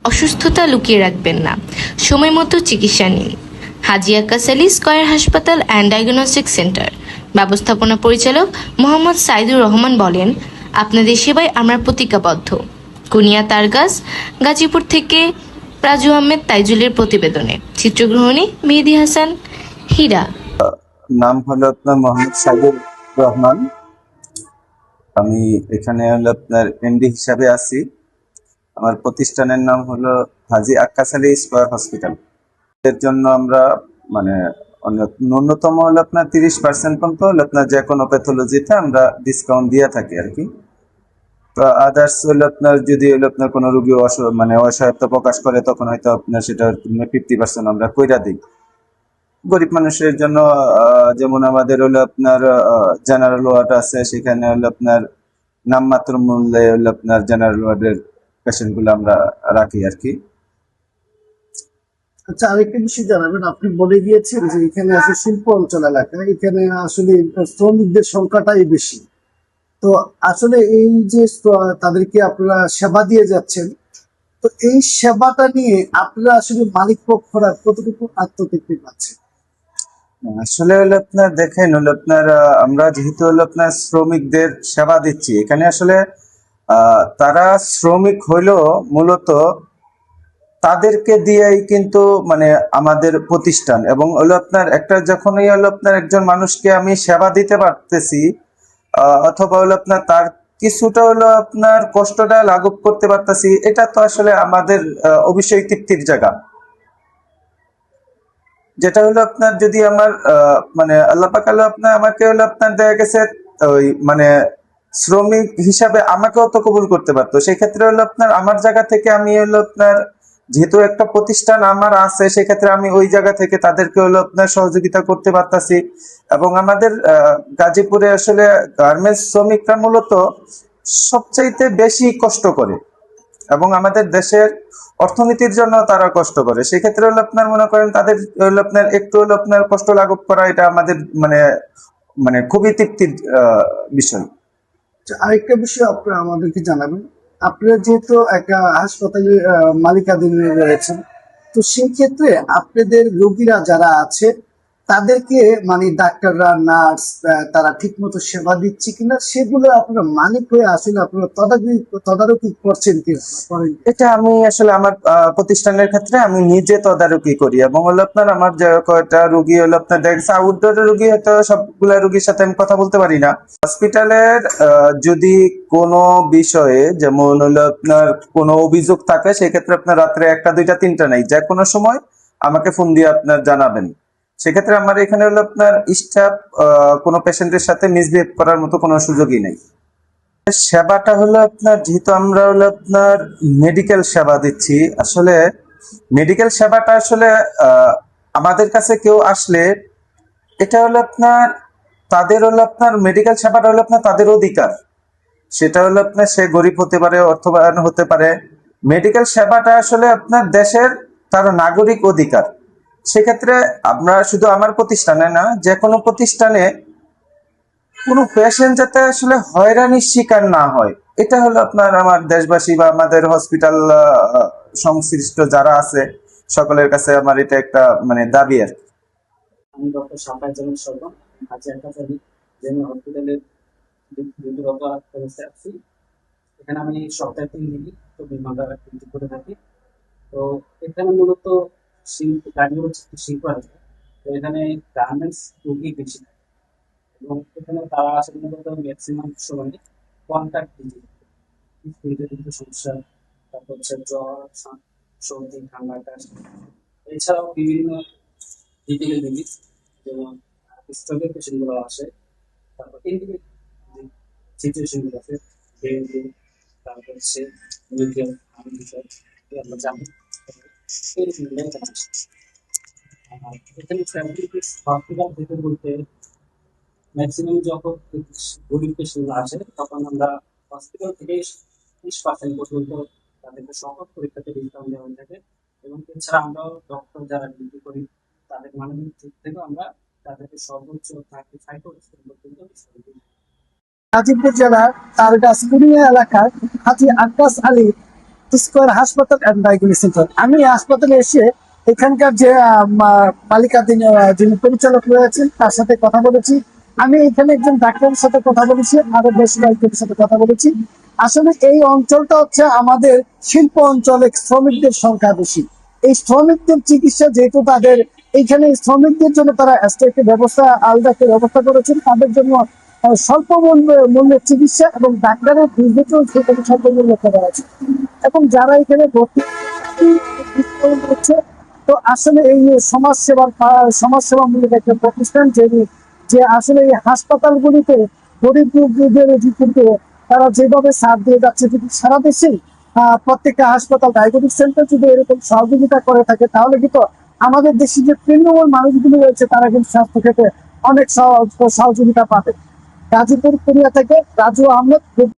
অসুস্থতা লুকিয়ে রাখবেন না, সময় মতো চিকিৎসা নিন। হাজী আক্কাস আলী স্কয়ার হাসপাতাল অ্যান্ড ডায়াগনস্টিক সেন্টার ব্যবস্থাপনা পরিচালক মোহাম্মদ সাইদুর রহমান বলেন, আপনাদের সেবায় আমরা প্রতিজ্ঞাবদ্ধ। কুনিয়া তারগাছ, গাজীপুর থেকে রাজু আহমেদ তাইজুলের প্রতিবেদনে চিত্রগ্রহণী মেহেদী হাসান, হীরা। নাম হলো আপনার মোহাম্মদ সাইদুর রহমান। আমি এখানে হলো আপনার এমডি হিসাবে আছি। আমার প্রতিষ্ঠানের নাম হলো হাজী আক্কাস আলী স্কয়ার হসপিটাল। এর জন্য আমরা মানে ন্যূনতম হলো আপনার 30% পর্যন্ত হলো আপনার যে কোনো প্যাথোলজিতে আমরা ডিসকাউন্ট দিয়ে থাকি আর কি। তো আদার্স হলো আপনার যদি হলো আপনার কোনো রোগী মানে অসহায়ত্ব প্রকাশ করে, তখন হয়তো আপনার সেটা 50% আমরা কইরা দিই। গরিব মানুষের জন্য যেমন আমাদের হলো আপনার জেনারেল ওয়ার্ড আছে, সেখানে হলো আপনার নামমাত্র মূল্যে হলো আপনার জেনারেল ওয়ার্ডের পেশেন্ট গুলো আমরা রাখি আর কি। আচ্ছা, আরেকটা বিষয় জানাবেন, আপনি বলে গিয়েছেন যে এখানে আসলে শিল্প অঞ্চল এলাকা, এখানে আসলে শ্রমিকদের সংখ্যাটাই বেশি। তো আসলে এই যে তাদেরকে আপনারা সেবা দিয়ে যাচ্ছেন, তো এই সেবাটা নিয়ে আপনারা আসলে মালিক পক্ষরা কতটুকু আত্মতৃপ্তি পাচ্ছেন? আসলে হলো আপনার দেখেন হলো আপনার আমরা যেহেতু হলো আপনার শ্রমিকদের সেবা দিচ্ছি এখানে, আসলে তারা শ্রমিক হইলেও মূলত তাদেরকে দিয়েই কিন্তু মানে আমাদের প্রতিষ্ঠান, এবং হলো আপনার একটা যখনই হলো আপনার একজন মানুষকে আমি সেবা দিতে পারতেছি, অথবা হলো আপনার তার কিছুটা হলো আপনার কষ্টটা লাঘব করতে পারতেছি, এটা তো আসলে আমাদের অবশ্যই তৃপ্তির জায়গা। যেটা হলো আপনার যদি আমার মানে আল্লাহ পাক হলো আপনার আমাকে হলো আপনার দেখা গেছে ওই মানে শ্রমিক হিসাবে আমাকেও তো কবুল করতে পারতো, সেই ক্ষেত্রে হলো আপনার আমার জায়গা থেকে আমি হলো আপনার যেহেতু একটা প্রতিষ্ঠান আমার আছে, সেক্ষেত্রে আমি ওই জায়গা থেকে তাদেরকে হলো আপনার সহযোগিতা করতে পারতাছি। এবং আমাদের গাজীপুরে আসলে গার্মেন্টস শ্রমিকরা মূলত সবচাইতে বেশি কষ্ট করে, এবং আমাদের দেশের অর্থনীতির জন্য তারা কষ্ট করে। সেক্ষেত্রে হলো আপনার মনে করেন তাদের হলো আপনার একটু হলো আপনার কষ্ট লাঘব করা, এটা আমাদের মানে মানে খুবই তৃপ্তির বিষয়। আরেকটা বিষয় আপনারা আমাদেরকে জানাবেন, আপনারা যেহেতু একটা হাসপাতালে মালিকাধীনে রয়েছেন, তো সেই ক্ষেত্রে আপনাদের রোগীরা যারা আছে তাদেরকে মানে ডাক্তাররা, নার্স, তারা ঠিক মতো সেবা দিচ্ছে কিনা সেগুলো আপনারা মালিক হয়ে আসলে আপনারা তদারকি করছেন কিনা? এটা আমি আসলে আমার প্রতিষ্ঠানের ক্ষেত্রে আমি নিজে তদারকি করি, এবং হলো আপনার আমার যে কয়টা রোগী হলো আপনার দেখছে আউটডোরের রোগী, হয়তো সবগুলা রোগীর সাথে আমি কথা বলতে পারি না। হসপিটালের যদি কোনো বিষয়ে যেমন হলো আপনার কোনো অভিযোগ থাকে, সেক্ষেত্রে আপনার রাত্রে 1টা 2টা 3টা নাই, যে কোনো সময় আমাকে ফোন দিয়ে আপনার জানাবেন। সেক্ষেত্রে আমার এখানে হলো আপনার স্টাফ কোনো পেশেন্টের সাথে মিসবিহেভ করার মতো কোনো সুযোগই নেই। সেবাটা হলো আপনার যেহেতু আমরা হলো আপনার মেডিকেল সেবা দিচ্ছি, আসলে মেডিকেল সেবাটা আসলে আমাদের কাছে কেউ আসলে এটা হলো আপনার তাদের হলো আপনার মেডিকেল সেবাটা হলো আপনার তাদের অধিকার। সেটা হলো আপনার সে গরিব হতে পারে, অর্থবান হতে পারে, মেডিকেল সেবাটা আসলে আপনার দেশের তার নাগরিক অধিকার। সেক্ষেত্রে আমরা শুধু আমার প্রতিষ্ঠানে না, যে কোনো প্রতিষ্ঠানে কোনো পেশেন্ট যাতে আসলে হয়রানির শিকার না হয়, এটা হলো আপনার আমার দেশবাসী বা আমাদের হসপিটাল সংশ্লিষ্ট যারা আছে সকলের কাছে আমার এটা একটা মানে দাবি আর কি। আমি ডক্টর সাফাই জামান সরকার, হাজী আক্কাস আলী জেনারেল হসপিটালের ডিউটিরত অবস্থায় আছি। এখানে আমি সপ্তাহে 3 দিনই 24 ঘন্টা ডিউটি করে থাকি। তো এখানে মূলত শিল্প আছে, তো এখানে গার্মেন্টস রোগী বেশি, এবং এখানে তারা আসলে মূলত ম্যাক্সিমাম সময় কন্ট্যাক্ট ডিজিজ সমস্যা, তারপর হচ্ছে জ্বর, সর্দি, ঠান্ডা, কাশি, এছাড়াও বিভিন্ন ডিজিটাল ডিজিজ যেমন স্ট্রোকের পেশেন্টগুলো আসে, তারপর ইন্ডিভিজুয়াল সিচুয়েশন গুলো আছে, ডেঙ্গু, তারপর হচ্ছে নিউক্লিয়ার আমরা জানি এরকম এখানে ফ্যামিলিটিস হসপিটাল থেকে বলতে ম্যাক্সিমাম যখন গরিব পেশেন্ট আসে, তখন আমরা হসপিটাল থেকে 30% পর্যন্ত তাদেরকে সকল পরীক্ষাতে ডিসকাউন্ট দেওয়া হয়ে থাকে। এবং এছাড়া আমরাও ডক্টর যারা ডিউটি করি তাদের মানবিক দিক থেকে আমরা তাদেরকে সর্বোচ্চ 35% পর্যন্ত ডিসকাউন্ট দিই। গাজীপুর জেলার তারগাছ কুনিয়া এলাকার হাজী আক্কাস আলী স্কয়ার হাসপাতাল অ্যান্ড ডায়াগনস্টিক সেন্টার। আমি এই হাসপাতালে এসে এখানকার যে মালিকাধীন যিনি পরিচালক রয়েছেন তার সাথে কথা বলেছি। আমি এখানে একজন ডাক্তারের সাথে কথা বলেছি, আরো বেশ কয়েকজনের সাথে কথা বলেছি। আসলে এই অঞ্চলটা হচ্ছে আমাদের শিল্প অঞ্চলে শ্রমিকদের সংখ্যা বেশি। এই শ্রমিকদের চিকিৎসা যেহেতু তাদের এইখানে শ্রমিকদের জন্য তারা একটা ব্যবস্থা, আলাদা একটা ব্যবস্থা করেছেন তাদের জন্য স্বল্প মূল্যের চিকিৎসা এবং ডাক্তারের ফিজিও সেখানে স্বল্প মূল্যে করা আছে। এবং যারা এখানে ভর্তি হচ্ছে, তো আসলে এই সমাজসেবামূলক একটা প্রতিষ্ঠান যে আসলে এই হাসপাতালগুলিতে গরিব রোগীদের কিন্তু তারা যেভাবে সাথ দিয়ে যাচ্ছে, যদি সারা দেশে প্রত্যেকটা হাসপাতাল ডায়াগনস্টিক সেন্টার যদি এরকম সহযোগিতা করে থাকে তাহলে কিন্তু আমাদের দেশে যে তৃণমূল মানুষগুলো রয়েছে তারা কিন্তু স্বাস্থ্য ক্ষেত্রে অনেক সহযোগিতা পাবে। গাজীপুর কোরিয়া থেকে রাজু আহমেদ।